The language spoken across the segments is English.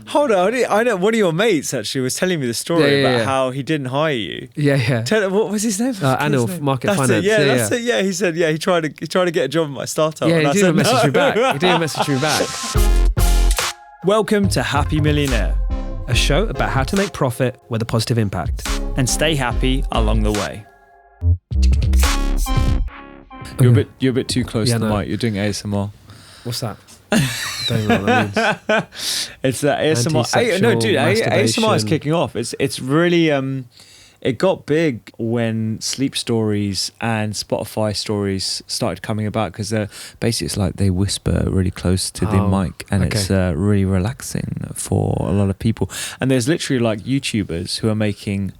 Hold on, I know one of your mates actually was telling me the story about how he didn't hire you. Yeah. What was his name? Anil, Market that's Finance. That's it. Yeah, he said he tried to get a job at my startup. Yeah, and he didn't message me back. He didn't message me back. Welcome to Happy Millionaire, A show about how to make profit with a positive impact. and stay happy along the way. You're a bit too close to the mic. You're doing ASMR. What's that? I don't know what that means. It's that ASMR. No, dude, ASMR is kicking off. It's really it got big when sleep stories and Spotify stories started coming about because basically it's like they whisper really close to the mic and it's really relaxing for a lot of people. And there's literally like YouTubers who are making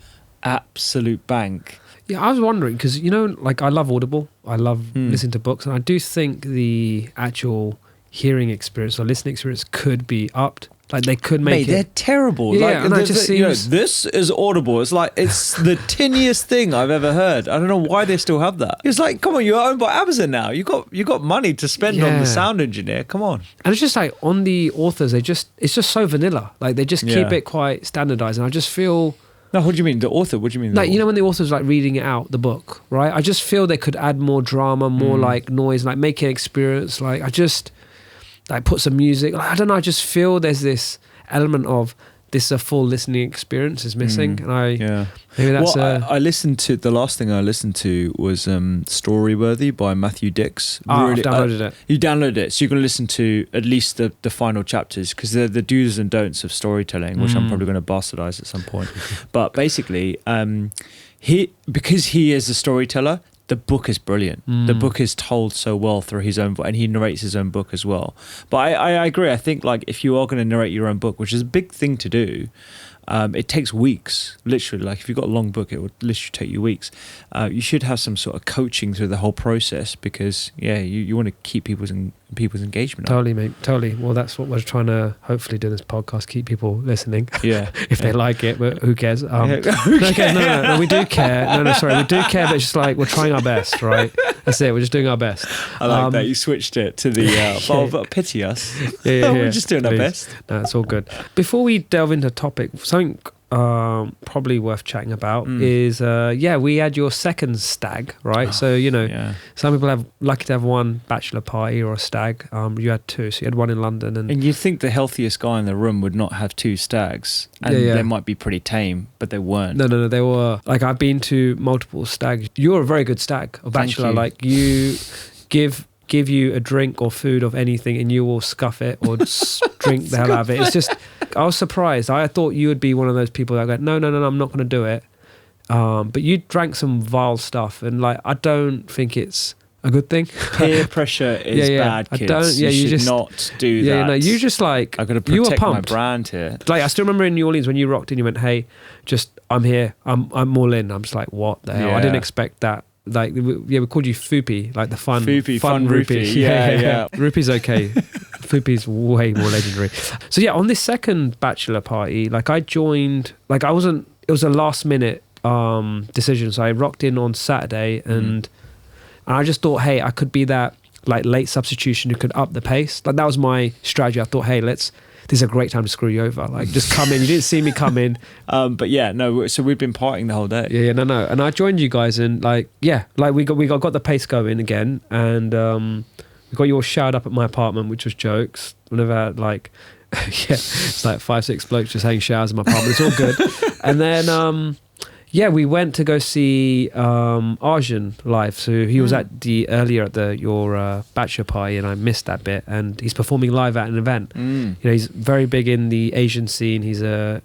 absolute bank. Yeah, I was wondering because like I love Audible. I love listening to books, and I do think the actual hearing experience or listening experience could be upped. Like they could make they're terrible. Yeah, like, and that just seems... this is Audible. It's like it's the tiniest thing I've ever heard. I don't know why they still have that. It's like, come on, you're owned by Amazon now. You got money to spend on the sound engineer. Come on. And it's just like on the authors, it's just so vanilla. Like they just keep it quite standardized, and I just feel. No, what do you mean? The author? What do you mean? Like, when the author's like reading it out, the book, right? I just feel they could add more drama, more like noise, like make an experience. Like I just like put some music. Like, I don't know. I just feel there's this element of this a full listening experience is missing. And maybe that's I listened to, the last thing I listened to was Storyworthy by Matthew Dix. I've downloaded it. You downloaded it, so you're going to listen to at least the final chapters because they're the do's and don'ts of storytelling, which I'm probably going to bastardize at some point. But basically, because he is a storyteller, the book is brilliant. The book is told so well through his own voice, and he narrates his own book as well. But I agree. I think like if you are going to narrate your own book, which is a big thing to do, it takes weeks. Literally, like if you've got a long book, it would literally take you weeks. You should have some sort of coaching through the whole process because you want to keep people's engagement up. Totally, mate. Totally. Well, that's what we're trying to hopefully do in this podcast, keep people listening. Yeah. If they like it, but who cares? Who cares? No, we do care. No, sorry. We do care, but it's just like we're trying our best, right? That's it. We're just doing our best. I like that. You switched it to the, but pity us. Yeah. We're just doing our best. No, it's all good. Before we delve into topic, something probably worth chatting about is we had your second stag, right? So some people have lucky to have one bachelor party or a stag. You had two, so you had one in London, and you'd think the healthiest guy in the room would not have two stags, and they might be pretty tame, but they weren't. No, they were. Like I've been to multiple stags. You're a very good stag or bachelor. You. Like you give you a drink or food of anything and you will scuff it or drink the hell out of it. It's just, I was surprised. I thought you would be one of those people that go, no, I'm not going to do it. But you drank some vile stuff and like, I don't think it's a good thing. Peer pressure is bad, kids. You should not do that. Yeah, no, you just like, I've got to protect my brand here. Like I still remember in New Orleans when you rocked in, you went, hey, I'm here. I'm all in. I'm just like, what the hell? I didn't expect that. Like we called you Foopy, like the fun Rupy. Yeah. Rupy's okay. Foopy's way more legendary. So on this second bachelor party, like I joined, like it was a last minute decision. So I rocked in on Saturday and I just thought, hey, I could be that like late substitution who could up the pace. Like that was my strategy. I thought, hey, this is a great time to screw you over. Like, just come in. You didn't see me come in. So we've been partying the whole day. Yeah, no. And I joined you guys and we got the pace going again. And we got you all showered up at my apartment, which was jokes. Whenever I had it's like 5-6 blokes just having showers in my apartment. It's all good. And then... we went to go see Arjun live. So he was earlier at your bachelor party, and I missed that bit. And he's performing live at an event. He's very big in the Asian scene. He's a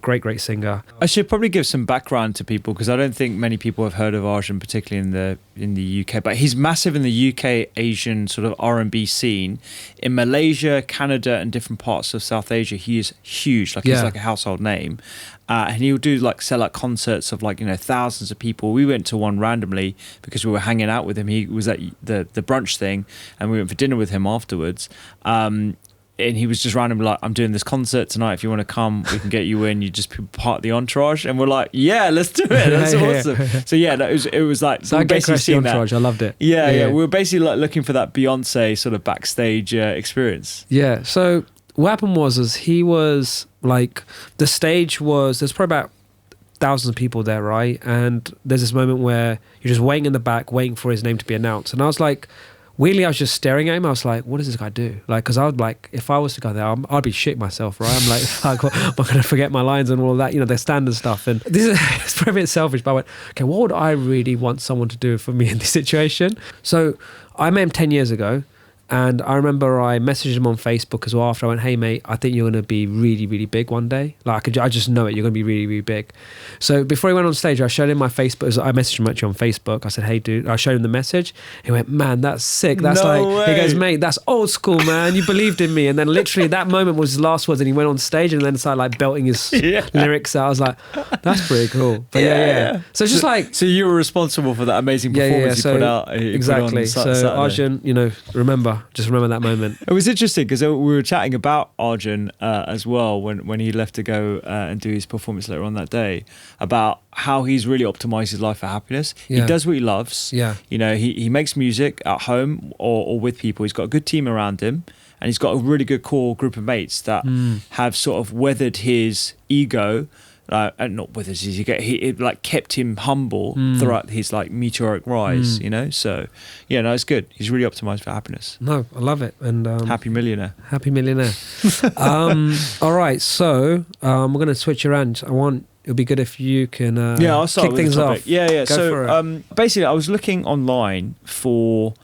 great singer. I should probably give some background to people because I don't think many people have heard of Arjun, particularly in the UK. But he's massive in the UK Asian sort of R&B scene. In Malaysia, Canada, and different parts of South Asia, he is huge. He's like a household name. And he'll do sell out concerts of thousands of people. We went to one randomly because we were hanging out with him. He was at the brunch thing and we went for dinner with him afterwards. And he was just randomly like, I'm doing this concert tonight. If you want to come, we can get you in. You just be part of the entourage. And we're like, yeah, let's do it. That's awesome. So it was like, so I basically seen that. I loved it. Yeah. We were basically like looking for that Beyonce sort of backstage experience. Yeah. So what happened was he was like, the stage was, there's probably about thousands of people there, right? And there's this moment where you're just waiting in the back, waiting for his name to be announced. And I was like, weirdly, I was just staring at him. I was like, what does this guy do? Like, because I would like, if I was to go there, I'd be shit myself, right? I'm like, I'm going to forget my lines and all of that, the standard stuff. And this is, it's probably a bit selfish, but I went, okay, what would I really want someone to do for me in this situation? So I met him 10 years ago. And I remember I messaged him on Facebook as well after. I went, hey, mate, I think you're going to be really, really big one day. Like, I just know it. You're going to be really, really big. So before he went on stage, I showed him my Facebook. I messaged him actually on Facebook. I said, hey, dude. I showed him the message. He went, man, that's sick. That's He goes, mate, that's old school, man. You believed in me. And then literally that moment was his last words. And he went on stage and then started like belting his lyrics out. I was like, that's pretty cool. But yeah. So it's just like... So you were responsible for that amazing performance you put out. Exactly. So Arjun, just remember that moment. It was interesting because we were chatting about Arjun as well when he left to go and do his performance later on that day, about how he's really optimized his life for happiness. He does what he loves. Yeah. He makes music at home or with people. He's got a good team around him, and he's got a really good core group of mates that have sort of weathered his ego. And not with his ego, it like kept him humble throughout his like meteoric rise, So it's good. He's really optimized for happiness. No, I love it. And happy millionaire. All right, so we're gonna switch around. It'll be good if you can I'll start kick with things the topic. off. Yeah. So basically, I was looking online for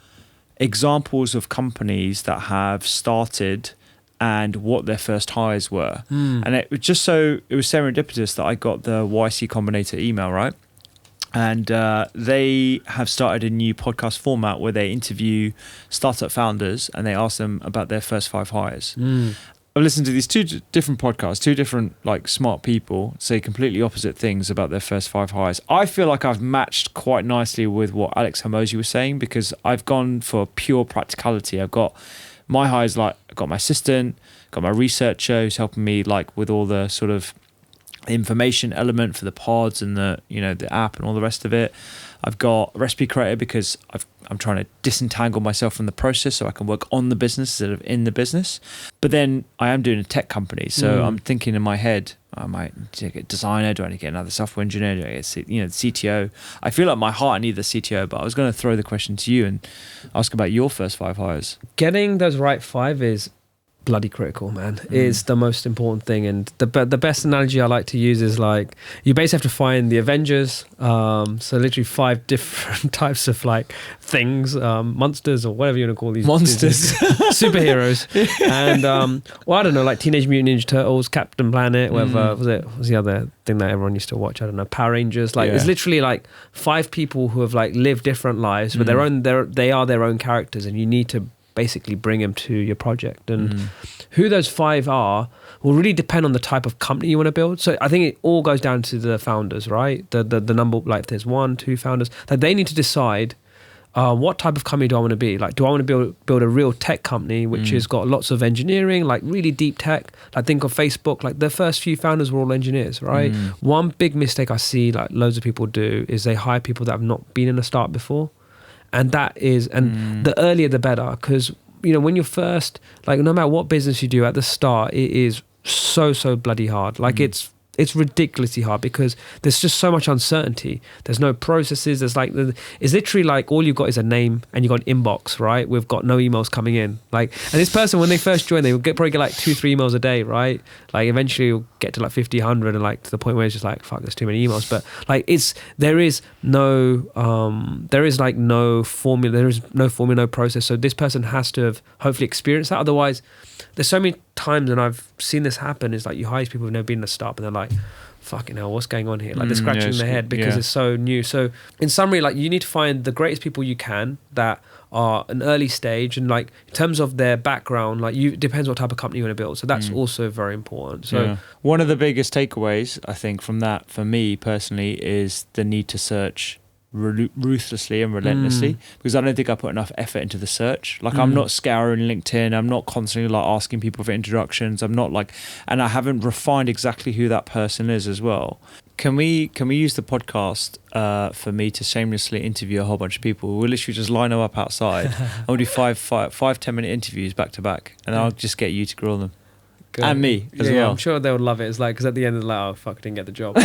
examples of companies that have started and what their first hires were. And it was serendipitous that I got the YC Combinator email, right? And they have started a new podcast format where they interview startup founders and they ask them about their first 5 hires. I've listened to these 2 different podcasts, 2 different like smart people say completely opposite things about their first 5 hires. I feel like I've matched quite nicely with what Alex Hormozi was saying, because I've gone for pure practicality. I've got my hires, like I've got my assistant, got my researcher who's helping me like with all the sort of information element for the pods and the the app and all the rest of it. I've got a recipe creator because I'm trying to disentangle myself from the process so I can work on the business instead of in the business. But then I am doing a tech company, so I'm thinking in my head, I might get a designer, do I need to get another software engineer, do I get the CTO? I feel like my heart I need the CTO, but I was going to throw the question to you and ask about your first 5 hires. Getting those right 5 is bloody critical, man. It's the most important thing. And the best analogy I like to use is like, you basically have to find the Avengers, so literally 5 different types of like things, monsters or whatever you want to call these monsters, superheroes. And I don't know, like Teenage Mutant Ninja Turtles, Captain Planet, whatever was the other thing that everyone used to watch, I don't know, Power Rangers. Like it's literally like 5 people who have like lived different lives with they are their own characters, and you need to basically bring them to your project. And who those 5 are will really depend on the type of company you want to build. So I think it all goes down to the founders, right? The number, like if there's 1, 2 founders, that they need to decide what type of company do I want to be? Like, do I want to build a real tech company which has got lots of engineering, like really deep tech? Like think of Facebook, like the first few founders were all engineers, right? One big mistake I see like loads of people do is they hire people that have not been in a startup before. And that is, and the earlier the better, because when you're first, like no matter what business you do at the start, it is so bloody hard. Like it's ridiculously hard because there's just so much uncertainty. There's no processes. There's like, it's literally like all you've got is a name and you've got an inbox, right? We've got no emails coming in. Like, and this person, when they first join, they will probably get like 2-3 emails a day, right? Like eventually you'll get to like 50, 100 and like to the point where it's just like, fuck, there's too many emails. But like there is no formula, no process. So this person has to have hopefully experienced that. Otherwise, there's so many times, and I've seen this happen, is like you hire people who've never been in a startup and they're like, fucking hell, what's going on here? Like they're scratching their head because it's so new. So in summary, like you need to find the greatest people you can that are an early stage, and like in terms of their background, like it depends what type of company you want to build. So that's also very important. So one of the biggest takeaways I think from that for me personally is the need to search ruthlessly and relentlessly, because I don't think I put enough effort into the search. Like I'm not scouring LinkedIn, I'm not constantly like asking people for introductions, I'm not like, and I haven't refined exactly who that person is as well. Can we use the podcast for me to shamelessly interview a whole bunch of people? We'll literally just line them up outside and we'll do 5 10-minute interviews back to back, and I'll just get you to grill them. And me as well. I'm sure they would love it. It's like, because at the end, they're like, oh, fuck, didn't get the job. And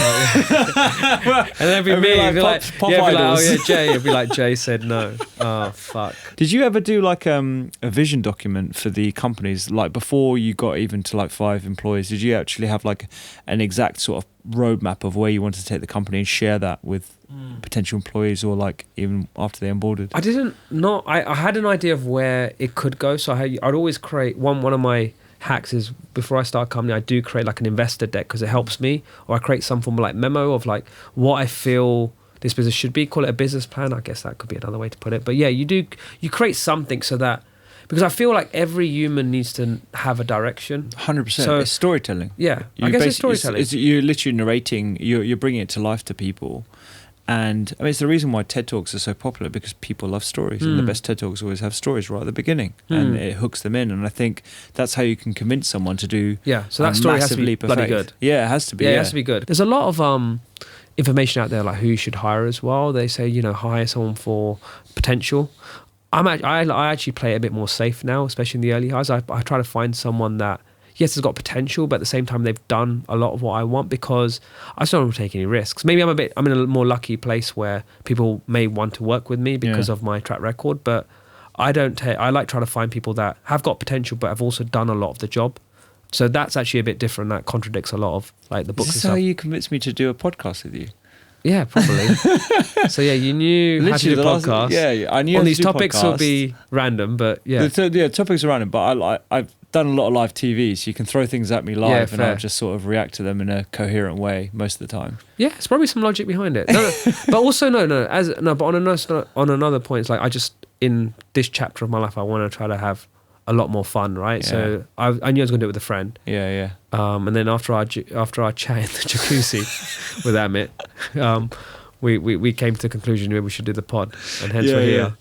then it'd be me. It'd be like, oh, yeah, Jay. It'd be like, Jay said no. Oh, fuck. Did you ever do like a vision document for the companies? Like before you got even to like 5 employees, did you actually have like an exact sort of roadmap of where you wanted to take the company and share that with potential employees, or like even after they onboarded? I didn't. Not. I had an idea of where it could go. So I'd always create one of my hacks is before I start a company, I do create like an investor deck because it helps me, or I create some form of like memo of like what I feel this business should be. Call it a business plan. I guess that could be another way to put it. But yeah, you create something so that, because I feel like every human needs to have a direction. 100%. So it's storytelling. Yeah, I guess it's storytelling. You're literally narrating. You're bringing it to life to people. And I mean, it's the reason why TED Talks are so popular, because people love stories, and the best TED Talks always have stories right at the beginning, and it hooks them in. And I think that's how you can convince someone to do. Yeah, so that story has to be bloody good. Yeah, it has to be. Yeah, it has to be good. There's a lot of information out there like who you should hire as well. They say, hire someone for potential. I actually play it a bit more safe now, especially in the early hires. I try to find someone that, yes, has got potential, but at the same time they've done a lot of what I want, because I just don't want to take any risks. Maybe I'm in a more lucky place where people may want to work with me because of my track record, but I like trying to find people that have got potential but have also done a lot of the job. So that's actually a bit different. That contradicts a lot of like the books and stuff. Is this how you convinced me to do a podcast with you? Yeah, probably. So yeah, you knew how to do a podcast. I knew. On these topics will be random, but yeah. Topics are random, but I've done a lot of live TV, so you can throw things at me live, and I'll just sort of react to them in a coherent way most of the time. Yeah, it's probably some logic behind it. No, but also but on another point, it's like I just, in this chapter of my life, I want to try to have a lot more fun, right? Yeah. So I knew I was going to do it with a friend. Yeah. And then after our chat in the jacuzzi with Amit, we came to the conclusion maybe we should do the pod, and hence we're here.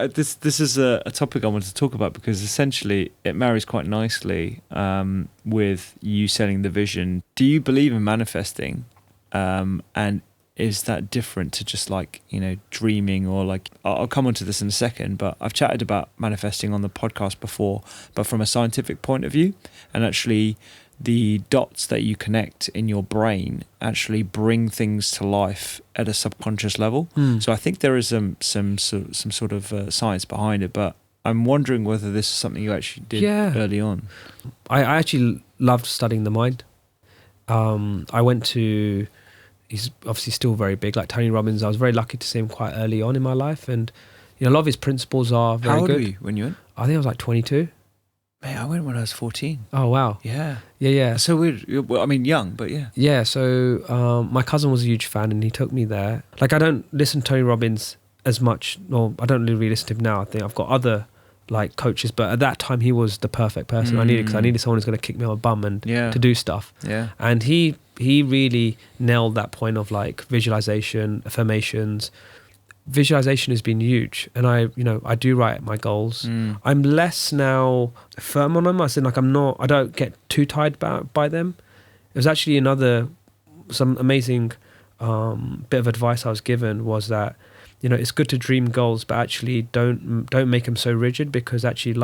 This is a topic I wanted to talk about, because essentially it marries quite nicely with you selling the vision. Do you believe in manifesting? And is that different to just like, dreaming, or like, I'll come onto this in a second, but I've chatted about manifesting on the podcast before, but from a scientific point of view, and actually the dots that you connect in your brain actually bring things to life at a subconscious level. So I think there is some sort of science behind it, but I'm wondering whether this is something you actually did early on. I actually loved studying the mind. I went to, he's obviously still very big, like Tony Robbins. I was very lucky to see him quite early on in my life, and a lot of his principles are very good. How old were you when you went? I think I was like 22. Mate, I went when I was 14. Oh, wow. Yeah. So weird. Well, I mean, young, but yeah. Yeah, so my cousin was a huge fan, and he took me there. Like, I don't listen to Tony Robbins as much, or I don't really listen to him now. I think I've got other like coaches, but at that time he was the perfect person I needed, because I needed someone who's going to kick me on the bum and to do stuff. Yeah. And he really nailed that point of like visualization, affirmations. Visualization has been huge, and I do write my goals. I'm less now firm on them. I don't get too tied by them. It was actually some amazing bit of advice I was given was that, it's good to dream goals, but actually don't make them so rigid, because actually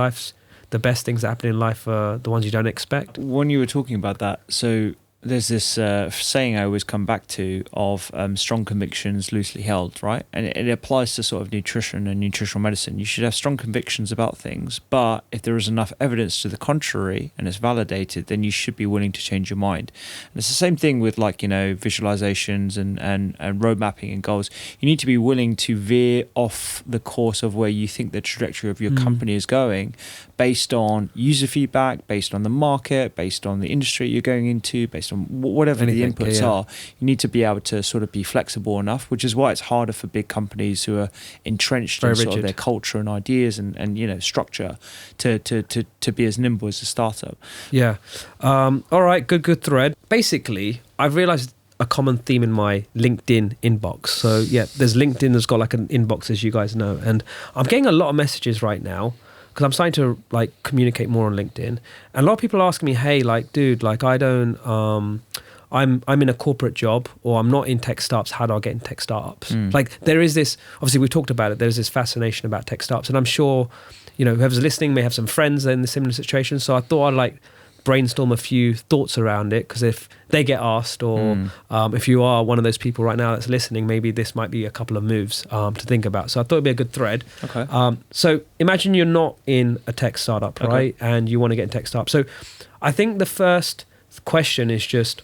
the best things that happen in life are the ones you don't expect. When you were talking about that, so there's this saying I always come back to of strong convictions loosely held, right? And it applies to sort of nutrition and nutritional medicine. You should have strong convictions about things, but if there is enough evidence to the contrary and it's validated, then you should be willing to change your mind. And it's the same thing with like, visualizations and road mapping and goals. You need to be willing to veer off the course of where you think the trajectory of your company is going, based on user feedback, based on the market, based on the industry you're going into, based on whatever the inputs are. You need to be able to sort of be flexible enough, which is why it's harder for big companies who are entrenched in sort of their culture and ideas and structure to be as nimble as a startup. Yeah. All right. Good thread. Basically, I've realized a common theme in my LinkedIn inbox. So yeah, there's LinkedIn that's got like an inbox, as you guys know, and I'm getting a lot of messages right now, because I'm starting to like communicate more on LinkedIn, and a lot of people are asking me, hey, like, dude, like I don't, I'm in a corporate job, or I'm not in tech startups. How do I get in tech startups? Like there is this, obviously we've talked about it, there's this fascination about tech startups, and I'm sure, whoever's listening may have some friends in the similar situation. So I thought I'd like brainstorm a few thoughts around it, because if they get asked, or if you are one of those people right now that's listening, maybe this might be a couple of moves to think about. So I thought it'd be a good thread. Okay. So imagine you're not in a tech startup, right? And you want to get in tech startup. So I think the first question is just,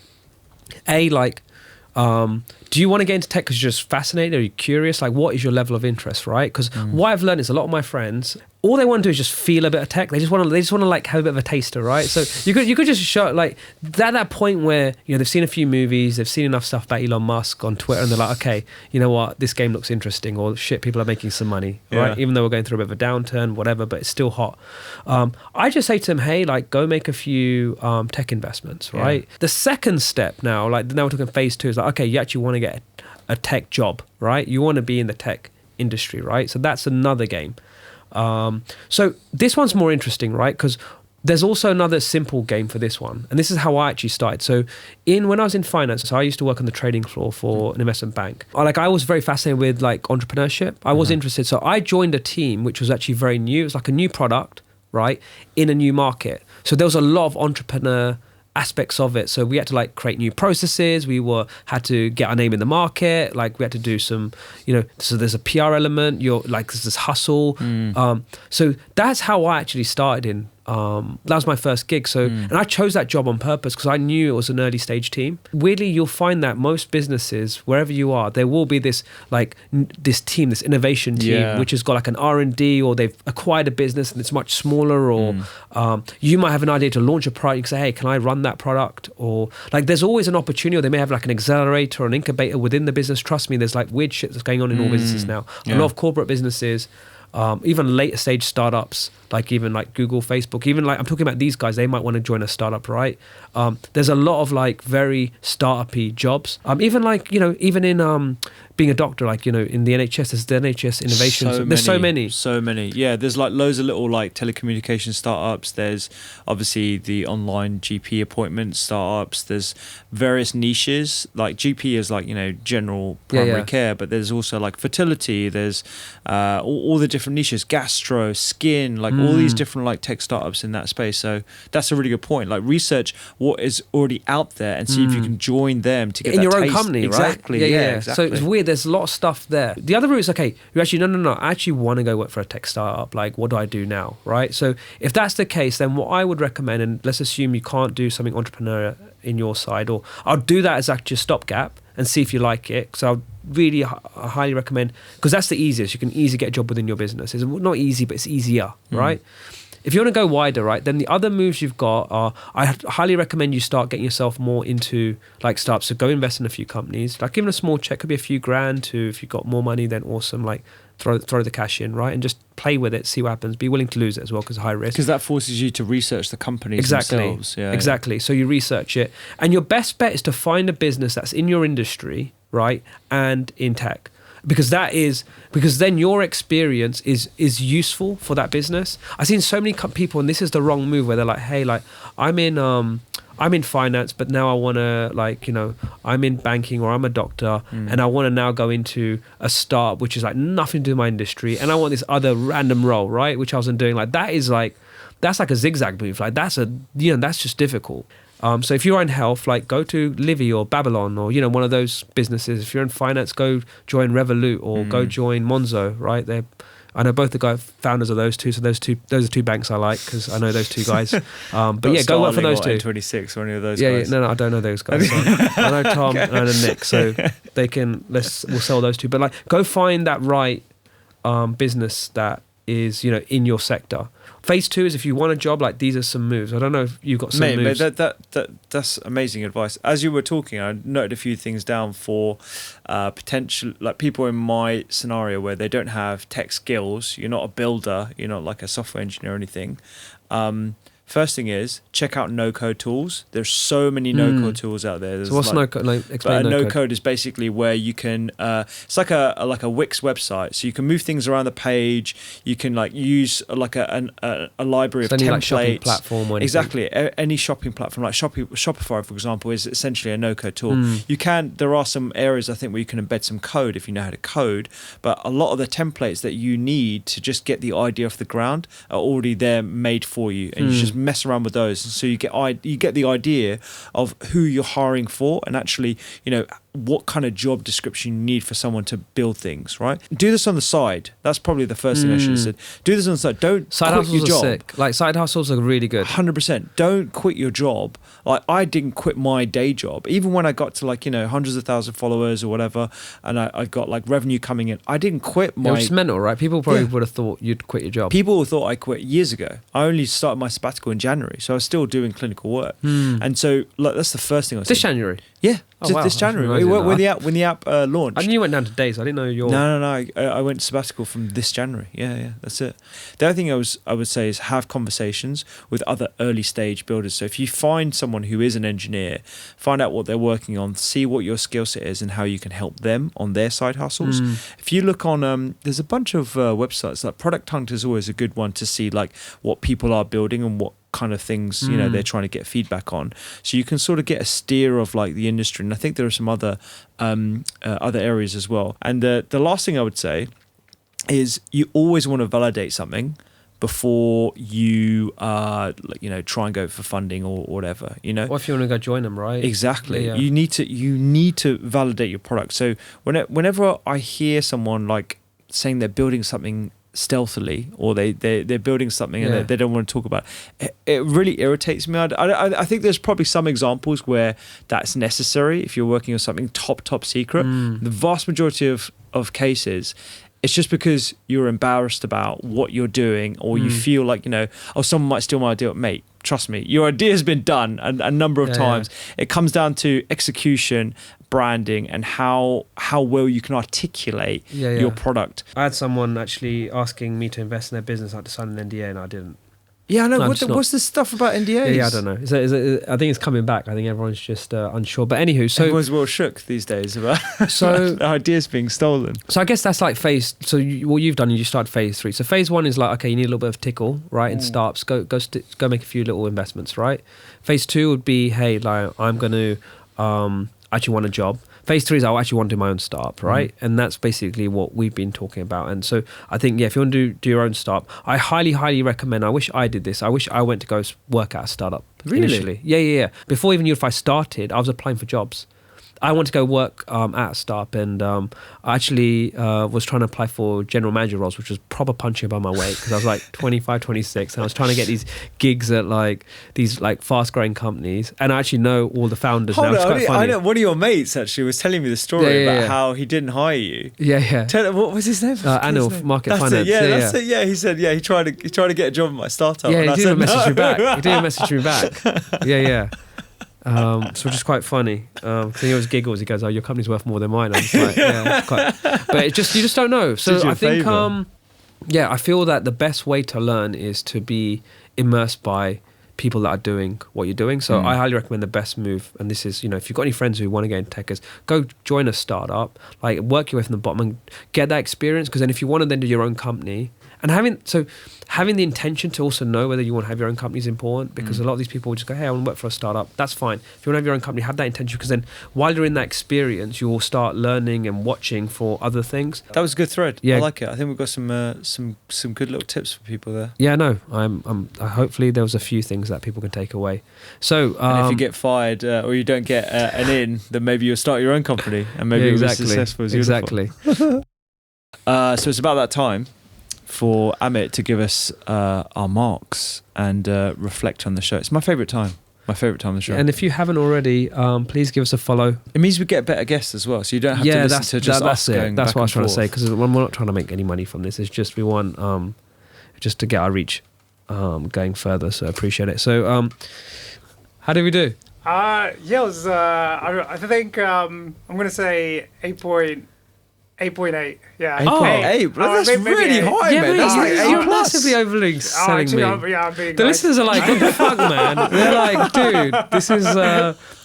do you want to get into tech because you're just fascinated? Are you curious? Like, what is your level of interest, right? Because what I've learned is a lot of my friends, all they want to do is just feel a bit of tech. They just want to like have a bit of a taster, right? So you could just show, like, that point where, you know, they've seen a few movies, they've seen enough stuff about Elon Musk on Twitter, and they're like, okay, you know what, this game looks interesting, or shit, people are making some money, right? Even though we're going through a bit of a downturn, whatever, but it's still hot. I just say to them, hey, like, go make a few tech investments, right? The second step now, like, now we're talking phase 2, is like, okay, you actually want to get a tech job, right? You want to be in the tech industry, right? So that's another game. So this one's more interesting, right? Because there's also another simple game for this one, and this is how I actually started. So when I was in finance, so I used to work on the trading floor for an investment bank. I was very fascinated with like entrepreneurship. I was interested, so I joined a team which was actually very new. It was like a new product, right, in a new market. So there was a lot of entrepreneur aspects of it. So we had to like create new processes. Had to get our name in the market. Like we had to do some, you know, so there's a PR element. There's this hustle. So that's how I actually started in. That was my first gig. So, and I chose that job on purpose because I knew it was an early stage team. Weirdly, you'll find that most businesses, wherever you are, there will be this this team, this innovation team, which has got like an R&D, or they've acquired a business and it's much smaller, or you might have an idea to launch a product. You can say, hey, can I run that product? Or like, there's always an opportunity, or they may have like an accelerator or an incubator within the business. Trust me, there's like weird shit that's going on in all businesses now. A lot of corporate businesses, even later stage startups, like even like Google, Facebook, even like I'm talking about these guys, they might want to join a startup, right? There's a lot of like very startup-y jobs. Even like, you know, even in being a doctor, like, you know, in the NHS, there's the NHS innovations. There's so many. Yeah, there's like loads of little like telecommunication startups. There's obviously the online GP appointment startups. There's various niches. Like GP is like, you know, general primary care, but there's also like fertility. There's all the different niches, gastro, skin, like all these different like tech startups in that space. So that's a really good point. Like research what is already out there and see if you can join them to get in that your own taste. company, Exactly. right? Yeah, exactly. So it's weird. There's a lot of stuff there. The other route is, okay, you actually, no. I actually want to go work for a tech startup. Like, what do I do now, right? So if that's the case, then what I would recommend, and let's assume you can't do something entrepreneurial in your side, or I'll do that as actually a stopgap and see if you like it. So I'll really highly recommend, because that's the easiest. You can easily get a job within your business. It's not easy, but it's easier, right? If you want to go wider, right, then the other moves you've got are, I highly recommend you start getting yourself more into like startups. So go invest in a few companies, like even a small check, could be a few grand to, if you've got more money, then awesome, like throw the cash in, right, and just play with it, see what happens. Be willing to lose it as well, because high risk. Because that forces you to research the companies themselves. Exactly. So you research it, and your best bet is to find a business that's in your industry, right, and in tech. Because then your experience is useful for that business. I've seen so many people, and this is the wrong move, where they're like, hey, like I'm in finance, but now I want to, like, you know, I'm in banking, or I'm a doctor, and I want to now go into a startup which is like nothing to do with my industry, and I want this other random role, right, which I wasn't doing. Like that's like a zigzag move. Like that's just difficult. So if you're in health, like go to Livy or Babylon, or, you know, one of those businesses. If you're in finance, go join Revolut, or go join Monzo, right? I know both the founders of those two, so those are two banks I like, because I know those two guys. But yeah, go work for those two. N26 or any of those guys. Yeah, no, I don't know those guys. So I know Tom and I know Nick, so we'll sell those two. But like, go find that right business that is, you know, in your sector. Phase 2 is, if you want a job, like, these are some moves. I don't know if you've got some moves. That's amazing advice. As you were talking, I noted a few things down for potential, like people in my scenario where they don't have tech skills. You're not a builder. You're not like a software engineer or anything. First thing is, check out no-code tools. There's so many no-code tools out there. So what's no-code? Like, explain no-code. No-code is basically where you can, it's like a Wix website. So you can move things around the page. You can like use like a library of templates. Like shopping platform or anything. Exactly. Any shopping platform, like Shopify, for example, is essentially a no-code tool. There are some areas, I think, where you can embed some code if you know how to code, but a lot of the templates that you need to just get the idea off the ground are already there made for you, and you just mess around with those, and so you get the idea of who you're hiring for, and actually, what kind of job description you need for someone to build things, right? Do this on the side. That's probably the first thing I should have said. Do this on the side. Don't quit your job. Sick. Like side hustles are really good. 100%. Don't quit your job. Like I didn't quit my day job. Even when I got to hundreds of thousands of followers or whatever, and I got like revenue coming in, I didn't quit my... Which is mental, right? People probably would have thought you'd quit your job. People thought I quit years ago. I only started my sabbatical in January, so I was still doing clinical work. And so that's the first thing I was This January? Yeah, wow. this January. When the app launched. I knew you went down to days. I didn't know your... No. I went sabbatical from this January. Yeah, that's it. The other thing I would say is have conversations with other early stage builders. So if you find someone who is an engineer, find out what they're working on, see what your skill set is and how you can help them on their side hustles. If you look on, there's a bunch of websites, like Product Hunt is always a good one to see like what people are building and what kind of things they're trying to get feedback on, so you can sort of get a steer of like the industry. And I think there are some other areas as well. And the last thing I would say is you always want to validate something before you try and go for funding or whatever, Or if you want to go join them, right? Exactly. Yeah. You need to validate your product. So whenever I hear someone like saying they're building something stealthily, or they're building something and they don't want to talk about it really irritates me. I think there's probably some examples where that's necessary if you're working on something top secret. The vast majority of cases, it's just because you're embarrassed about what you're doing, or you feel like someone might steal my idea. Mate, trust me, your idea has been done a number of times. It comes down to execution, branding, and how well you can articulate your product. I had someone actually asking me to invest in their business. I had to sign an NDA and I didn't. Yeah, I know. What's this stuff about NDAs? Yeah, I don't know. I think it's coming back. I think everyone's just unsure. But anywho, so everyone's well shook these days about the ideas being stolen. So I guess that's like phase. So what you've done is you start phase 3. So phase 1 is like, okay, you need a little bit of tickle, right? And startups, go make a few little investments, right? Phase 2 would be, hey, like I'm going to actually want a job. Phase 3 is I actually want to do my own startup, right? And that's basically what we've been talking about. And so I think, if you want to do your own startup, I highly, highly recommend, I wish I did this. I wish I went to go work at a startup initially. Yeah. Before even if I started, I was applying for jobs. I wanted to go work at a startup, and I actually was trying to apply for general manager roles, which was proper punching above my weight because I was like 25, 26, and I was trying to get these gigs at like these like fast growing companies, and I actually know all the founders now. It's quite funny. I know one of your mates actually was telling me the story about how he didn't hire you. Yeah. What was his name? Anil, market that's finance. That's it. Yeah, he said he tried to get a job at my startup. Yeah, and he didn't message me back. He didn't message me back. Yeah. So which is quite funny. So he always giggles. He goes, "Oh, your company's worth more than mine." I'm just like, yeah, but you just don't know. So I think, I feel that the best way to learn is to be immersed by people that are doing what you're doing. So I highly recommend the best move. And this is, if you've got any friends who want to get into tech, is go join a startup, like work your way from the bottom and get that experience. Because then if you want to then do your own company, and having the intention to also know whether you want to have your own company is important, because a lot of these people will just go, hey, I want to work for a startup. That's fine. If you want to have your own company, have that intention, because then while you're in that experience, you will start learning and watching for other things. That was a good thread. Yeah. I like it. I think we've got some good little tips for people there. Yeah, no, hopefully there was a few things that people can take away. So, and if you get fired or you don't get an in, then maybe you'll start your own company, and maybe it'll be successful as you so it's about that time for Amit to give us our marks and reflect on the show. It's my favourite time. My favourite time of the show. And if you haven't already, please give us a follow. It means we get better guests as well, so you don't have to listen to just us going That's what I was trying to say, because we're not trying to make any money from this. It's just we want just to get our reach going further. So I appreciate it. So how did we do? It was, I think I'm going to say 8.8. Yeah. 8.8. That's really high, man. That's like you're A+. massively overly selling me. I'm being The nice. listeners are like, what the fuck, man? They're like, dude, this is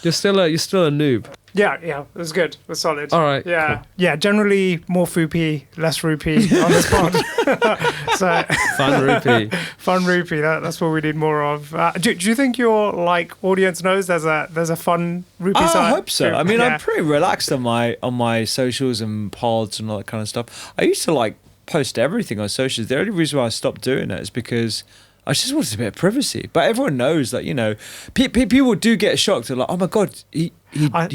you're still a noob. Yeah, it was good. It was solid. All right. Yeah. Cool. Yeah, generally more Foopy, less Rupy on this pod. So Fun Rupy. Fun Rupy, that's what we need more of. Do you think your audience knows there's a fun Rupy side? I hope so. I mean, yeah. I'm pretty relaxed on my socials and pods and all that kind of stuff. I used to post everything on socials. The only reason why I stopped doing it is because I just wanted a bit of privacy. But everyone knows that, you know, people do get shocked. They're like, oh my God, he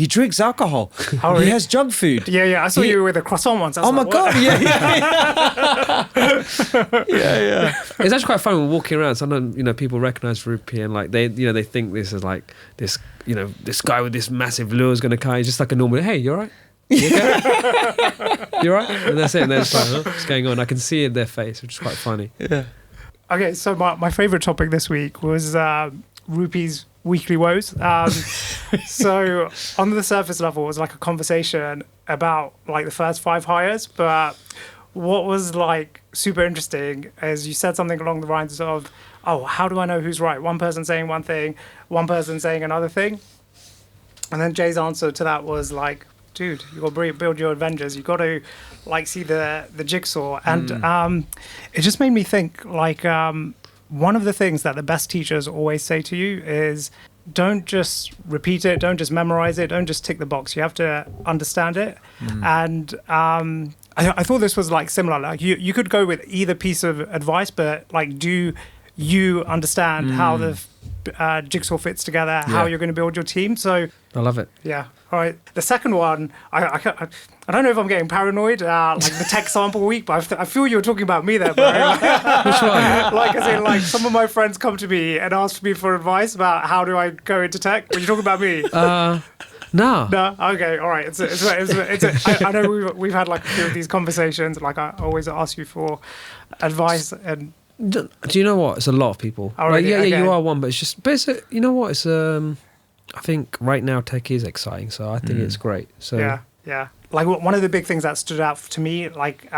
drinks alcohol. Oh, he has junk food. Yeah. I saw you with a croissant once. Oh my God, yeah. It's actually quite fun when walking around. Sometimes, you know, people recognize Rupy and like they think this is like this, you know, this guy with this massive lure is going to come. He's just like a normal, hey, you all right? You okay? You all right? And that's it. And they're just like, what's going on? I can see it in their face, which is quite funny. Yeah. Okay, so my favorite topic this week was Rupy's weekly woes. So on the surface level, it was like a conversation about like the first 5 hires, but what was like super interesting is you said something along the lines of, oh, how do I know who's right? One person saying one thing, one person saying another thing. And then Jay's answer to that was like, dude, you got to build your Avengers. You got to like see the jigsaw. And it just made me think like one of the things that the best teachers always say to you is don't just repeat it, don't just memorize it, don't just tick the box. You have to understand it. And I thought this was like similar. Like you could go with either piece of advice, but like do you understand how the jigsaw fits together, how you're going to build your team? So I love it. Yeah. All right. The second one, I don't know if I'm getting paranoid, like the tech sample week, but I feel you were talking about me there, bro. Which one? Like I say, like some of my friends come to me and ask me for advice about how do I go into tech. Were you talking about me? No. No. Okay. All right. I know we've had like a few of these conversations. Like I always ask you for advice and. Do you know what? It's a lot of people. Already, like, okay. you are one, but you know what? It's I think right now tech is exciting, so I think it's great. So yeah. Like one of the big things that stood out to me, like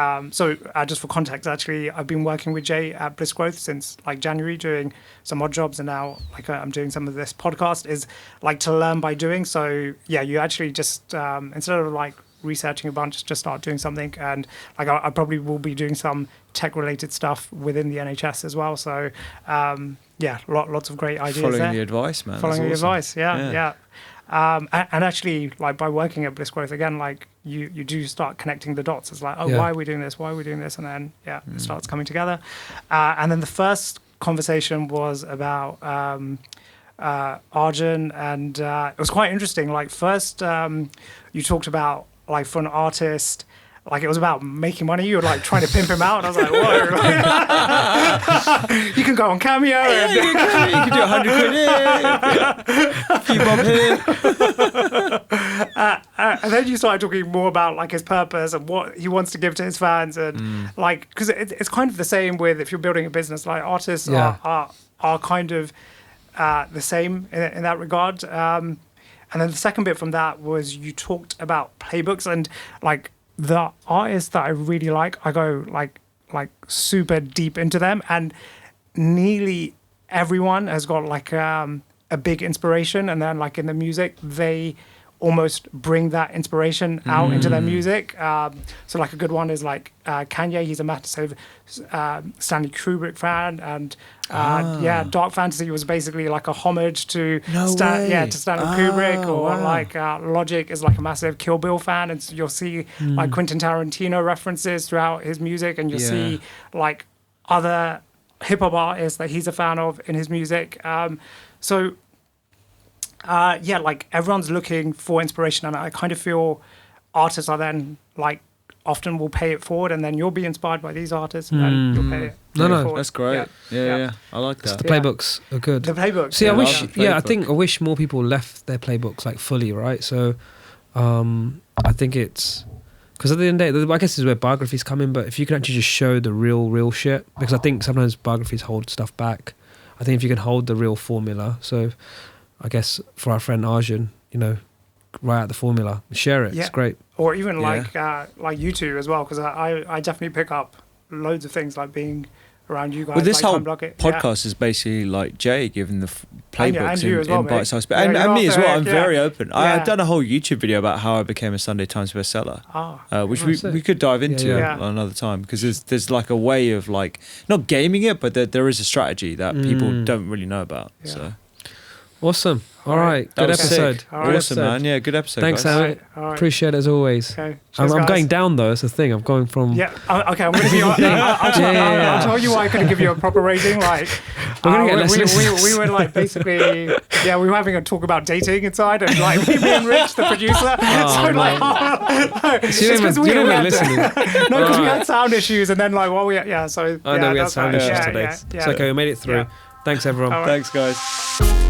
just for context, actually, I've been working with Jay at Bliss Growth since like January, doing some odd jobs, and now like I'm doing some of this podcast. Is like to learn by doing. So yeah, you actually just instead of like researching a bunch, just start doing something. And like I probably will be doing some tech related stuff within the NHS as well. So lots of great ideas. Following the advice, man. Following the advice, yeah. And actually, like by working at Bliss Growth again, like you do start connecting the dots. It's like, why are we doing this? Why are we doing this? And then it starts coming together. And then the first conversation was about Arjun, and it was quite interesting. Like first, you talked about like for an artist, like it was about making money. You were like trying to pimp him out. And I was like, whoa. You can go on Cameo. And you can do 100 quid here. And then you started talking more about like his purpose and what he wants to give to his fans. And like, because it's kind of the same with if you're building a business, like artists are kind of the same in that regard. And then the second bit from that was you talked about playbooks, and like the artists that I really like, I go like super deep into them, and nearly everyone has got like a big inspiration, and then like in the music they almost bring that inspiration out into their music. So like a good one is like Kanye. He's a massive Stanley Kubrick fan, and Dark Fantasy was basically like a homage to Stanley Kubrick, or like Logic is like a massive Kill Bill fan, and so you'll see like Quentin Tarantino references throughout his music, and you'll see like other hip hop artists that he's a fan of in his music. Like everyone's looking for inspiration, and I kind of feel artists are then like often will pay it forward, and then you'll be inspired by these artists, and then you'll pay it. No, that's great. Yeah. I like that. The playbooks are good. The playbooks. See, I wish more people left their playbooks like fully, right? So, I think it's because at the end of the day, I guess this is where biographies come in. But if you can actually just show the real shit, because I think sometimes biographies hold stuff back. I think if you can hold the real formula, so. I guess for our friend Arjun, write out the formula, share it. It's great. Or even like you two as well, because I definitely pick up loads of things like being around you guys. Well, this like whole podcast is basically like Jay giving the playbooks in bite-sized bits. And me as well. I'm very open. I've done a whole YouTube video about how I became a Sunday Times bestseller, which we could dive into another time, because there's like a way of like not gaming it, but there is a strategy that people don't really know about. So. Awesome. All right. Good episode. Awesome, man. Yeah, good episode. Thanks, Amit. Appreciate it as always. Okay. I'm going down though. That's the thing. I'm going from. Yeah. Okay. I'm going to give you. I'll tell you why I couldn't give you a proper rating. Like, we're going to get less listeners. We were like basically, we were having a talk about dating inside, and like me and Rich, the producer. So because we had sound issues, and then like we had sound issues today. It's okay. We made it through. Thanks everyone. Thanks guys.